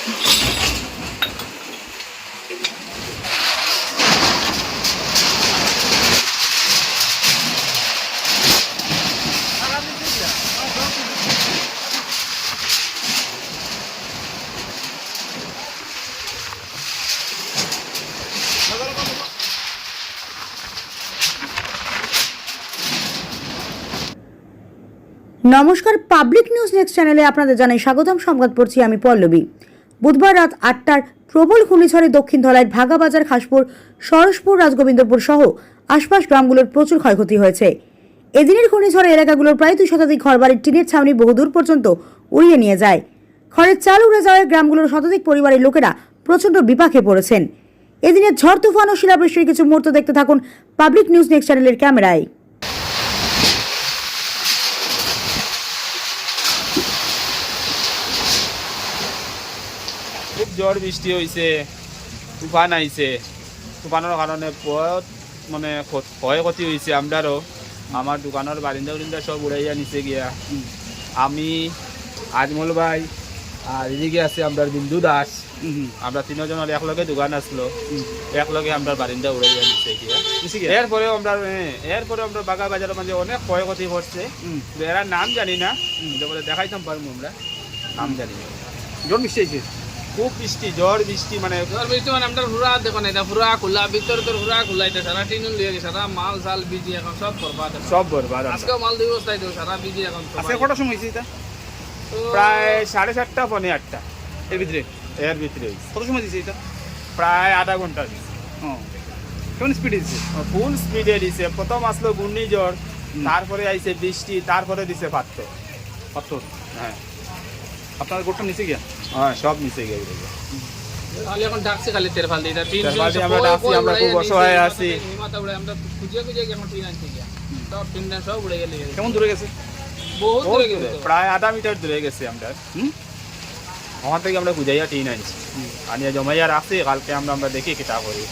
নমস্কার, public news next চ্যানেলে আপনাদের জানাই স্বাগতম। সংবাদ পড়ছি আমি পল্লবী। বুধবার রাত 8টার প্রবল ঘূর্ণিঝড়ে দক্ষিণ ধলাইয়ের ভাগাবাজার, খাসপুর, সরসপুর, রাজগোবিন্দপুর সহ আশপাশ গ্রামগুলোর প্রচুর ক্ষয়ক্ষতি হয়েছে। এদিনের ঘূর্ণিঝড়ে এলাকাগুলোর প্রায় 2 শতাধিক ঘরবাড়ির টিনের ছাউনি বহুদূর পর্যন্ত উড়িয়ে নিয়ে যায়। খড়ের চাল উড়ে যাওয়ায় গ্রামগুলোর শতাধিক পরিবারের লোকেরা প্রচণ্ড বিপাকে পড়েছেন। এদিনের ঝড় তুফান ও শিলাবৃষ্টির কিছু মুহূর্ত দেখতে থাকুন পাবলিক নিউজ নেক্সট চ্যানেলের ক্যামেরায়। খুব ঝড় বৃষ্টি হয়েছে, তুফান আইছে। তুফানের কারণে বহুত মানে ক্ষয়ক্ষতি হয়েছে। আমরারও আমার দোকানের বারিন্দা সব উড়াইয়া নিচে গিয়া। আমি, আজমল ভাই, আর এদিকে আছে আমরা বিন্দু দাস, আমরা 3 জনের একলগে দোকান আসলো, একলগে আমরা বারিন্দা উড়াইয়া নিচে গিয়া। এরপরে আমরা বাগা বাজারের মাঝে অনেক ক্ষয়ক্ষতি করছে। এরা নাম জানি না, দেখাইতাম পারবো, আমরা নাম জানি না। ঝড় বৃষ্টি হয়েছে, খুব বৃষ্টি, ঝড় বৃষ্টি মানে আমরা হুরা দেখো না, এটা হুরা খোলা, ভিতরে তোর হুরা খোলা, এটা সারা টিন লিয়ে গেছে, সারা মাল চাল বিজি এখন সব বরবাদ, সব বরবাদ। আজকেও মাল দুই বস্তায় দেবো, সারা বিজি এখন। আজকে কটার সময় হয়েছে এটা? প্রায় 7:30 পৌনে 8টা এর ভিতরে হয়েছে। কত সময় দিয়েছে এটা? প্রায় আধা ঘন্টা দিচ্ছে। কেমন স্পিডে দিচ্ছে? ফুল স্পিডে দিছে। প্রথম আসলো ঘূর্ণিঝড়, তারপরে আইছে বৃষ্টি, তারপরে দিছে পাথর। হ্যাঁ, আপনার গোটটা নিচে গিয়া? হ্যাঁ, সব নিচে গিয়ে গেছে। খালি এখন ডাকছে, খালি তেরফাল দিয়ে টিন আমরা ডাকছি, আমরা খুব অসহায় আছি। আমরা খুঁজে এখন টিন আনছি গিয়া, সব টিন সব উড়ে গেলে। কেমন দূরে গেছে? বহুত দূরে গেছে, প্রায় আধা মিটার দূরে গেছে। আমরা ওখান থেকে আমরা খুঁজাইয়া টিন আনছি, আনিয়া জমাইয়া রাখছি। কালকে আমরা দেখি কিতা করি।